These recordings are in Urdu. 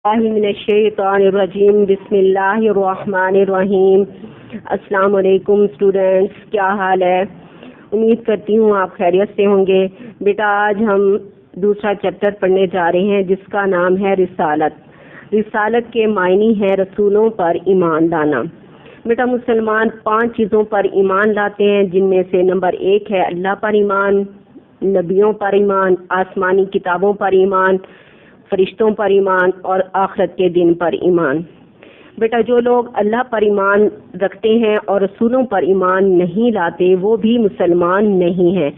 من الشیطان الرجیم بسم اللہ الرحمن الرحیم۔ السلام علیکم اسٹوڈینٹس، کیا حال ہے؟ امید کرتی ہوں آپ خیریت سے ہوں گے۔ بیٹا آج ہم دوسرا چیپٹر پڑھنے جا رہے ہیں جس کا نام ہے رسالت۔ رسالت کے معنی ہے رسولوں پر ایمان لانا۔ بیٹا مسلمان 5 چیزوں پر ایمان لاتے ہیں، جن میں سے نمبر 1 ہے اللہ پر ایمان، نبیوں پر ایمان، آسمانی کتابوں پر ایمان، فرشتوں پر ایمان اور آخرت کے دن پر ایمان۔ بیٹا جو لوگ اللہ پر ایمان رکھتے ہیں اور رسولوں پر ایمان نہیں لاتے وہ بھی مسلمان نہیں ہیں،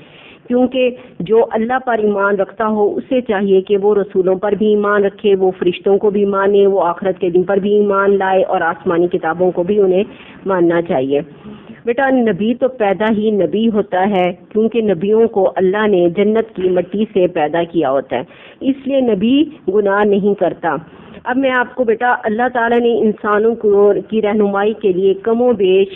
کیونکہ جو اللہ پر ایمان رکھتا ہو اسے چاہیے کہ وہ رسولوں پر بھی ایمان رکھے، وہ فرشتوں کو بھی مانے، وہ آخرت کے دن پر بھی ایمان لائے اور آسمانی کتابوں کو بھی انہیں ماننا چاہیے۔ بیٹا نبی تو پیدا ہی نبی ہوتا ہے، کیونکہ نبیوں کو اللہ نے جنت کی مٹی سے پیدا کیا ہوتا ہے، اس لیے نبی گناہ نہیں کرتا۔ اب میں آپ کو بیٹا اللہ تعالیٰ نے انسانوں کی رہنمائی کے لیے کم و بیش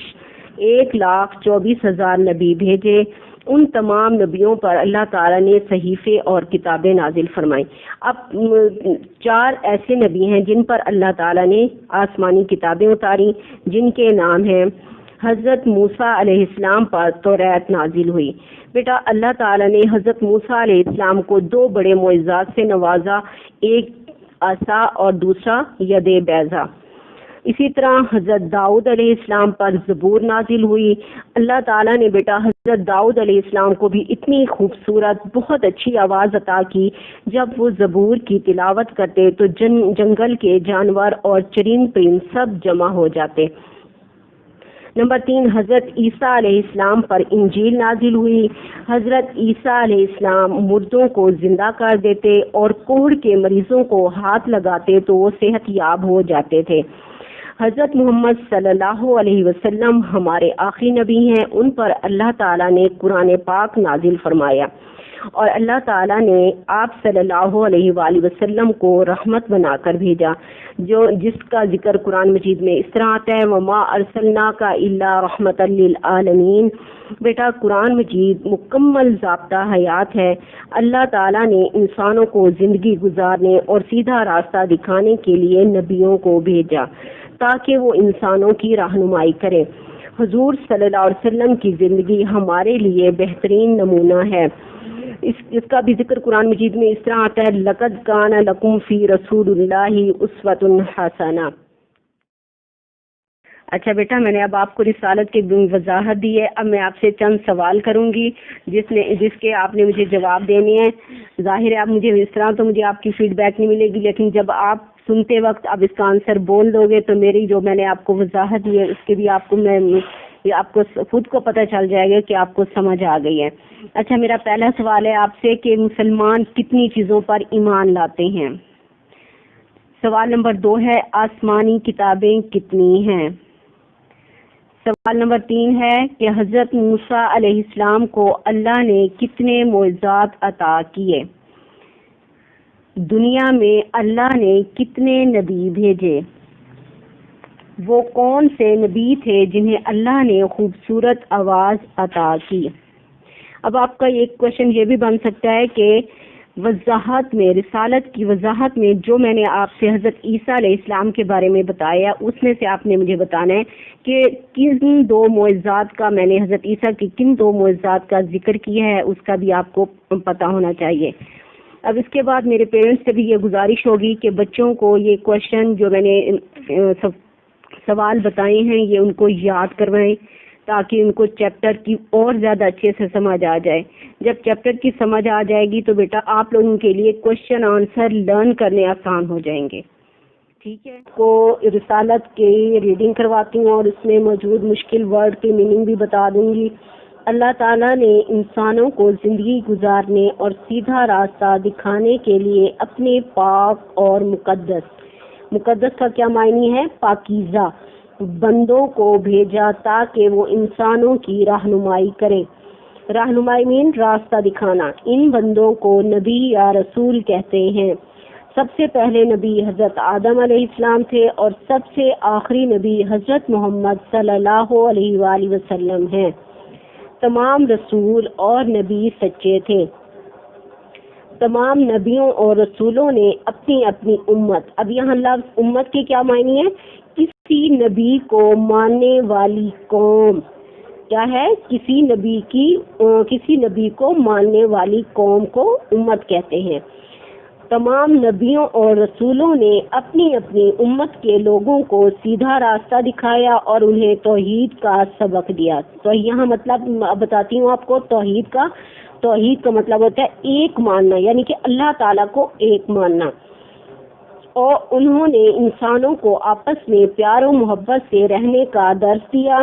1,24,000 نبی بھیجے۔ ان تمام نبیوں پر اللہ تعالیٰ نے صحیفے اور کتابیں نازل فرمائیں۔ اب 4 ایسے نبی ہیں جن پر اللہ تعالیٰ نے آسمانی کتابیں اتاری، جن کے نام ہیں حضرت موسیٰ علیہ السلام پر توریت نازل ہوئی۔ بیٹا اللہ تعالیٰ نے حضرت موسیٰ علیہ السلام کو 2 بڑے معجزات سے نوازا، ایک عصا اور دوسرا ید بیضا۔ اسی طرح حضرت داؤد علیہ السلام پر زبور نازل ہوئی۔ اللہ تعالیٰ نے بیٹا حضرت داؤد علیہ السلام کو بھی اتنی خوبصورت بہت اچھی آواز عطا کی، جب وہ زبور کی تلاوت کرتے تو جنگل کے جانور اور چرند پرند سب جمع ہو جاتے۔ نمبر 3 حضرت عیسیٰ علیہ السلام پر انجیل نازل ہوئی۔ حضرت عیسیٰ علیہ السلام مردوں کو زندہ کر دیتے اور کوڑھ کے مریضوں کو ہاتھ لگاتے تو وہ صحت یاب ہو جاتے تھے۔ حضرت محمد صلی اللہ علیہ وسلم ہمارے آخری نبی ہیں، ان پر اللہ تعالیٰ نے قرآن پاک نازل فرمایا اور اللہ تعالیٰ نے آپ صلی اللہ علیہ وآلہ وسلم کو رحمت بنا کر بھیجا، جس کا ذکر قرآن مجید میں اس طرح آتا ہے وَمَا أَرْسَلْنَاكَ إِلَّا رَحْمَةً لِلْعَالَمِينَ۔ بیٹا قرآن مجید مکمل ضابطہ حیات ہے۔ اللہ تعالیٰ نے انسانوں کو زندگی گزارنے اور سیدھا راستہ دکھانے کے لیے نبیوں کو بھیجا تاکہ وہ انسانوں کی رہنمائی کرے۔ حضور صلی اللہ علیہ وسلم کی زندگی ہمارے لیے بہترین نمونہ ہے۔ اس کا بھی ذکر قرآن مجید میں اس طرح آتا ہے لَقَدْ كَانَ لَكُمْ فِي رَسُولِ اللَّهِ أُسْوَةٌ حَسَنَةٌ۔ اچھا بیٹا میں نے اب آپ کو رسالت کی وضاحت دی ہے، اب میں آپ سے چند سوال کروں گی جس کے آپ نے مجھے جواب دینے ہیں۔ ظاہر ہے اب مجھے اس طرح تو مجھے آپ کی فیڈ بیک نہیں ملے گی، لیکن جب آپ سنتے وقت اب اس کا آنسر بول دو گے تو میری جو میں نے آپ کو وضاحت دی ہے اس کے بھی آپ کو خود کو پتہ چل جائے گا کہ آپ کو سمجھ آ گئی ہے۔ اچھا میرا پہلا سوال ہے آپ سے کہ مسلمان کتنی چیزوں پر ایمان لاتے ہیں؟ سوال نمبر 2 ہے آسمانی کتابیں کتنی ہیں؟ سوال نمبر 3 ہے کہ حضرت موسیٰ علیہ السلام کو اللہ نے کتنے معجزات عطا کیے؟ دنیا میں اللہ نے کتنے نبی بھیجے؟ وہ کون سے نبی تھے جنہیں اللہ نے خوبصورت آواز عطا کی؟ اب آپ کا ایک کوشچن یہ بھی بن سکتا ہے کہ وضاحت میں رسالت کی وضاحت میں جو میں نے آپ سے حضرت عیسیٰ علیہ السلام کے بارے میں بتایا اس میں سے آپ نے مجھے بتانا ہے کہ کن 2 معجزات کا میں نے حضرت عیسیٰ کی کن 2 معجزات کا ذکر کیا ہے، اس کا بھی آپ کو پتہ ہونا چاہیے۔ اب اس کے بعد میرے پیرنٹس سے بھی یہ گزارش ہوگی کہ بچوں کو یہ کوشچن جو میں نے سوال بتائے ہیں یہ ان کو یاد کروائیں تاکہ ان کو چیپٹر کی اور زیادہ اچھے سے سمجھ آ جائے۔ جب چیپٹر کی سمجھ آ جائے گی تو بیٹا آپ لوگوں کے لیے کوشچن آنسر لرن کرنے آسان ہو جائیں گے، ٹھیک ہے؟ کو رسالت کی ریڈنگ کرواتی ہوں اور اس میں موجود مشکل ورڈ کے میننگ بھی بتا دوں گی۔ اللہ تعالیٰ نے انسانوں کو زندگی گزارنے اور سیدھا راستہ دکھانے کے لیے اپنے پاک اور مقدس کا کیا معنی ہے؟ پاکیزہ بندوں کو بھیجا تاکہ وہ انسانوں کی رہنمائی کرے۔ رہنمائی مین راستہ دکھانا۔ ان بندوں کو نبی یا رسول کہتے ہیں۔ سب سے پہلے نبی حضرت آدم علیہ السلام تھے اور سب سے آخری نبی حضرت محمد صلی اللہ علیہ وآلہ وسلم ہیں۔ تمام رسول اور نبی سچے تھے۔ تمام نبیوں اور رسولوں نے اپنی اپنی امت، اب یہاں لفظ امت کے کیا معنی ہے؟ کسی نبی کو ماننے والی قوم، کیا ہے؟ کسی نبی کو ماننے والی قوم کو امت کہتے ہیں۔ تمام نبیوں اور رسولوں نے اپنی اپنی امت کے لوگوں کو سیدھا راستہ دکھایا اور انہیں توحید کا سبق دیا۔ تو یہاں مطلب بتاتی ہوں آپ کو، توحید کا مطلب ہوتا ہے ایک ماننا، یعنی کہ اللہ تعالیٰ کو ایک ماننا۔ اور انہوں نے انسانوں کو آپس میں پیار و محبت سے رہنے کا درس دیا۔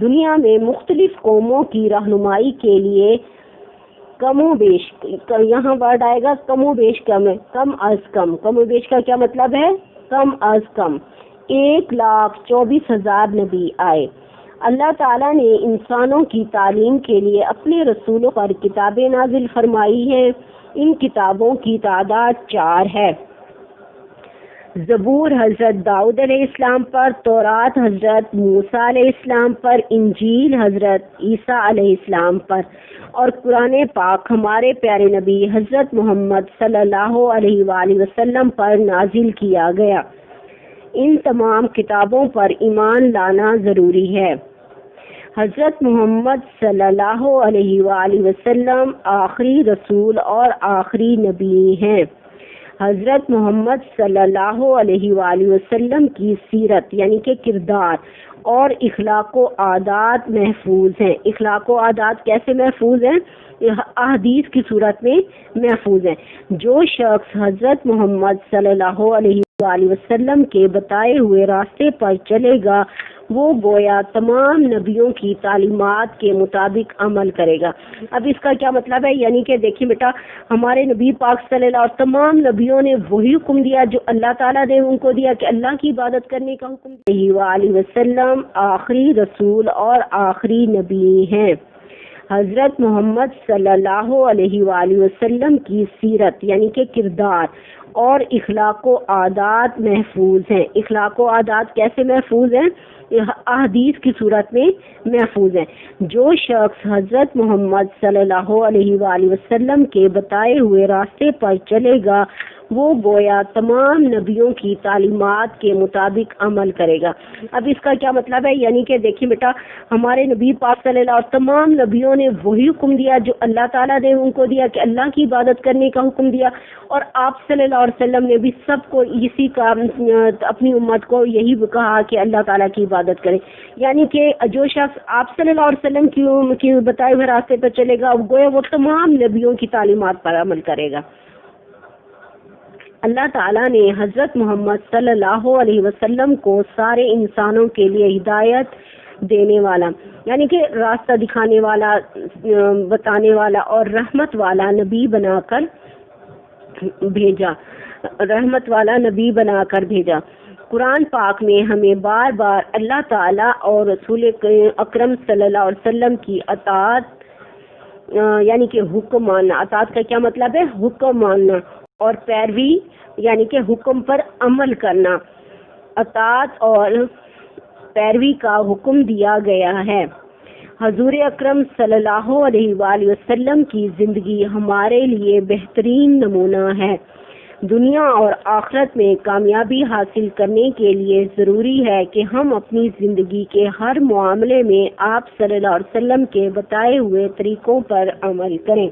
دنیا میں مختلف قوموں کی رہنمائی کے لیے کم و بیش، یہاں ورڈ آئے گا کم و بیش، کم از کم، کم و بیش کا کیا مطلب ہے؟ کم از کم 1,24,000 نبی آئے۔ اللہ تعالیٰ نے انسانوں کی تعلیم کے لیے اپنے رسولوں پر کتابیں نازل فرمائی ہیں۔ ان کتابوں کی تعداد 4 ہے۔ زبور حضرت داؤد علیہ السلام پر، تورات حضرت موسیٰ علیہ السلام پر، انجیل حضرت عیسیٰ علیہ السلام پر، اور قرآن پاک ہمارے پیارے نبی حضرت محمد صلی اللہ علیہ وآلہ وسلم پر نازل کیا گیا۔ ان تمام کتابوں پر ایمان لانا ضروری ہے۔ حضرت محمد صلی اللہ علیہ وآلہ وسلم آخری رسول اور آخری نبی ہیں۔ حضرت محمد صلی اللہ علیہ وآلہ وسلم کی سیرت یعنی کہ کردار اور اخلاق و عادات محفوظ ہیں۔ اخلاق و عادات کیسے محفوظ ہیں؟ احادیث کی صورت میں محفوظ ہیں۔ جو شخص حضرت محمد صلی اللہ علیہ وآلہ وسلم کے بتائے ہوئے راستے پر چلے گا وہ گویا تمام نبیوں کی تعلیمات کے مطابق عمل کرے گا۔ اب اس کا کیا مطلب ہے؟ یعنی کہ دیکھیں بیٹا، ہمارے نبی پاک صلی اللہ علیہ وسلم تمام نبیوں نے وہی حکم دیا جو اللہ تعالیٰ نے ان کو دیا کہ اللہ کی عبادت کرنے کا حکم دیا۔ وآلہ وسلم آخری رسول اور آخری نبی ہیں۔ حضرت محمد صلی اللہ علیہ وآلہ وسلم کی سیرت یعنی کہ کردار اور اخلاق و عادات محفوظ ہیں۔ اخلاق و عادات کیسے محفوظ ہیں؟ احادیث کی صورت میں محفوظ ہیں۔ جو شخص حضرت محمد صلی اللہ علیہ وآلہ وسلم کے بتائے ہوئے راستے پر چلے گا وہ گویا تمام نبیوں کی تعلیمات کے مطابق عمل کرے گا۔ اب اس کا کیا مطلب ہے؟ یعنی کہ دیکھیں بیٹا، ہمارے نبی پاک صلی اللہ علیہ وسلم تمام نبیوں نے وہی حکم دیا جو اللہ تعالیٰ نے ان کو دیا کہ اللہ کی عبادت کرنے کا حکم دیا، اور آپ صلی اللہ علیہ وسلم نے بھی سب کو اسی کا، اپنی امت کو یہی کہا کہ اللہ تعالیٰ کی عبادت کریں۔ یعنی کہ جو شخص آپ صلی اللہ علیہ وسلم کی بتائے ہوئے راستے پر چلے گا گویا وہ تمام نبیوں کی تعلیمات پر عمل کرے گا۔ اللہ تعالیٰ نے حضرت محمد صلی اللہ علیہ وسلم کو سارے انسانوں کے لیے ہدایت دینے والا یعنی کہ راستہ دکھانے والا، بتانے والا اور رحمت والا نبی بنا کر بھیجا۔ قرآن پاک میں ہمیں بار بار اللہ تعالیٰ اور رسول اکرم صلی اللہ علیہ وسلم کی اطاعت یعنی کہ حکم ماننا، اطاعت کا کیا مطلب ہے؟ حکم ماننا، اور پیروی یعنی کہ حکم پر عمل کرنا، اطاعت اور پیروی کا حکم دیا گیا ہے۔ حضور اکرم صلی اللہ علیہ وآلہ وسلم کی زندگی ہمارے لیے بہترین نمونہ ہے۔ دنیا اور آخرت میں کامیابی حاصل کرنے کے لیے ضروری ہے کہ ہم اپنی زندگی کے ہر معاملے میں آپ صلی اللہ علیہ وسلم کے بتائے ہوئے طریقوں پر عمل کریں۔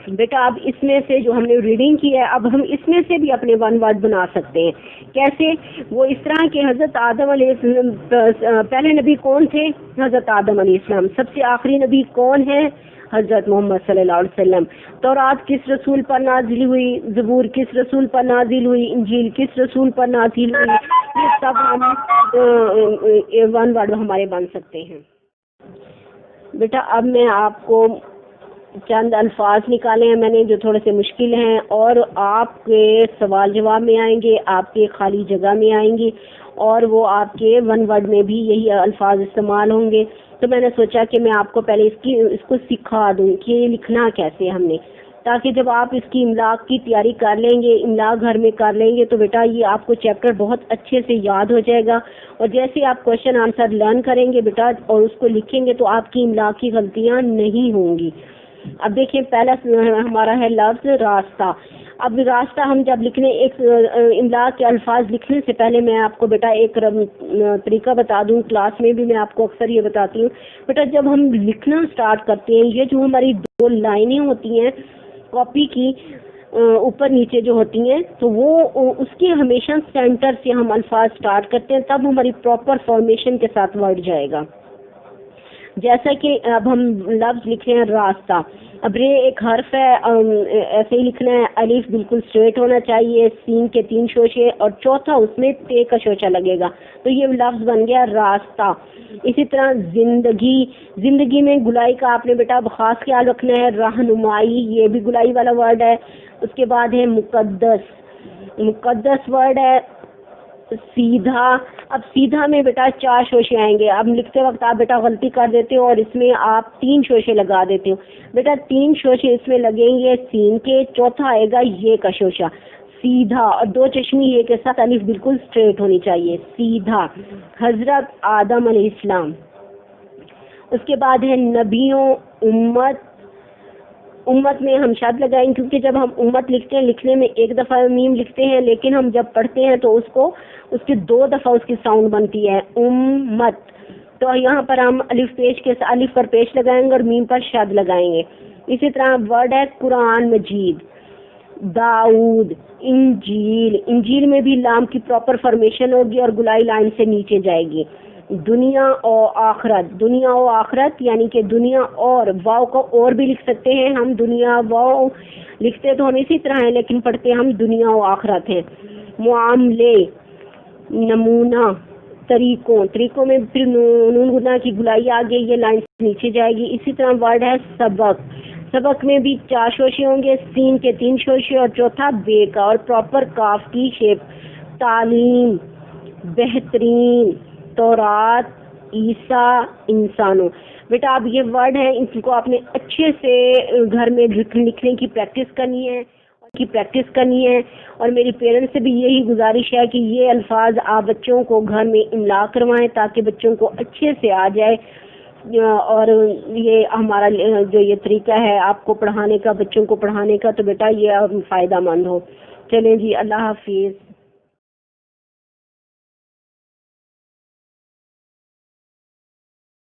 بیٹا اب اس میں سے جو ہم نے ریڈنگ کی ہے، اب ہم اس میں سے بھی اپنے ون ورڈ بنا سکتے ہیں۔ کیسے؟ وہ اس طرح کہ حضرت آدم علیہ السلام پہلے نبی کون تھے؟ حضرت آدم علیہ السلام۔ سب سے آخری نبی کون ہے؟ حضرت محمد صلی اللہ علیہ وسلم۔ تورات کس رسول پر نازل ہوئی؟ زبور کس رسول پر نازل ہوئی؟ انجیل کس رسول پر نازل ہوئی؟ یہ سب ہم ون ورڈ ہمارے بن سکتے ہیں۔ بیٹا اب میں آپ کو چند الفاظ نکالے ہیں میں نے جو تھوڑے سے مشکل ہیں، اور آپ کے سوال جواب میں آئیں گے، آپ کے خالی جگہ میں آئیں گے، اور وہ آپ کے ون ورڈ میں بھی یہی الفاظ استعمال ہوں گے۔ تو میں نے سوچا کہ میں آپ کو پہلے اس کو سکھا دوں کہ لکھنا کیسے ہم نے، تاکہ جب آپ اس کی املا کی تیاری کر لیں گے، املا گھر میں کر لیں گے، تو بیٹا یہ آپ کو چیپٹر بہت اچھے سے یاد ہو جائے گا، اور جیسے آپ کوشچن آنسر لرن کریں گے بیٹا اور اس کو لکھیں گے تو آپ کی املا کی غلطیاں نہیں ہوں گی۔ اب دیکھیں پہلا ہمارا ہے لفظ راستہ. اب راستہ ہم جب لکھنے ایک املا کے الفاظ لکھنے سے پہلے میں آپ کو بیٹا ایک طریقہ بتا دوں. کلاس میں بھی میں آپ کو اکثر یہ بتاتی ہوں بیٹا, جب ہم لکھنا سٹارٹ کرتے ہیں یہ جو ہماری 2 لائنیں ہوتی ہیں کاپی کی اوپر نیچے جو ہوتی ہیں تو وہ اس کے ہمیشہ سینٹر سے ہم الفاظ سٹارٹ کرتے ہیں, تب ہماری پراپر فارمیشن کے ساتھ ورڈ جائے گا. جیسا کہ اب ہم لفظ لکھ رہے ہیں راستہ. اب رے ایک حرف ہے, ایسے ہی لکھنا ہے. الف بالکل اسٹریٹ ہونا چاہیے, سین کے 3 شوشے اور چوتھا اس میں تے کا شوشہ لگے گا, تو یہ لفظ بن گیا راستہ. اسی طرح زندگی, زندگی میں گلائی کا آپ نے بیٹا خاص خیال رکھنا ہے. رہنمائی یہ بھی گلائی والا ورڈ ہے. اس کے بعد ہے مقدس, مقدس ورڈ ہے. سیدھا, اب سیدھا میں بیٹا 4 شوشے آئیں گے. اب لکھتے وقت آپ بیٹا غلطی کر دیتے ہو اور اس میں آپ 3 شوشے لگا دیتے ہو. بیٹا 3 شوشے اس میں لگیں گے سین کے, چوتھا آئے گا یہ کا شوشہ سیدھا, اور 2 چشمی یہ کے ساتھ الف بالکل اسٹریٹ ہونی چاہیے سیدھا. حضرت آدم علیہ السلام. اس کے بعد ہے نبیوں, امت. امت میں ہم شد لگائیں کیونکہ جب ہم امت لکھتے ہیں لکھنے میں ایک دفعہ میم لکھتے ہیں, لیکن ہم جب پڑھتے ہیں تو اس کے 2 دفعہ اس کی ساؤنڈ بنتی ہے امت. تو یہاں پر ہم الف پیش کے الف پر پیش لگائیں گے اور میم پر شد لگائیں گے. اسی طرح ورڈ ہے قرآن مجید, داؤد, انجیل. انجیل میں بھی لام کی پراپر فارمیشن ہوگی اور گلائی لائن سے نیچے جائے گی. دنیا اور آخرت, دنیا و آخرت یعنی کہ دنیا اور واو کو اور بھی لکھ سکتے ہیں ہم. دنیا واو لکھتے تو ہم اسی طرح ہیں لیکن پڑھتے ہم دنیا و آخرت ہیں. معاملے, نمونہ, طریقوں. طریقوں میں پھر نون گنا کی گلائی آگے یہ لائن نیچے جائے گی. اسی طرح ورڈ ہے سبق. سبق میں بھی 4 شوشے ہوں گے, سین کے 3 شوشے اور چوتھا بے کا, اور پراپر کاف کی شیپ. تعلیم, بہترین, تورات, عیسیٰ, انسانوں. بیٹا اب یہ ورڈ ہیں, ان کو آپ نے اچھے سے گھر میں لکھنے کی پریکٹس کرنی ہے اور میری پیرنٹس سے بھی یہی گزارش ہے کہ یہ الفاظ آپ بچوں کو گھر میں املا کروائیں تاکہ بچوں کو اچھے سے آ جائے. اور یہ ہمارا جو یہ طریقہ ہے آپ کو پڑھانے کا, بچوں کو پڑھانے کا, تو بیٹا یہ فائدہ مند ہو. چلیں جی, اللہ حافظ.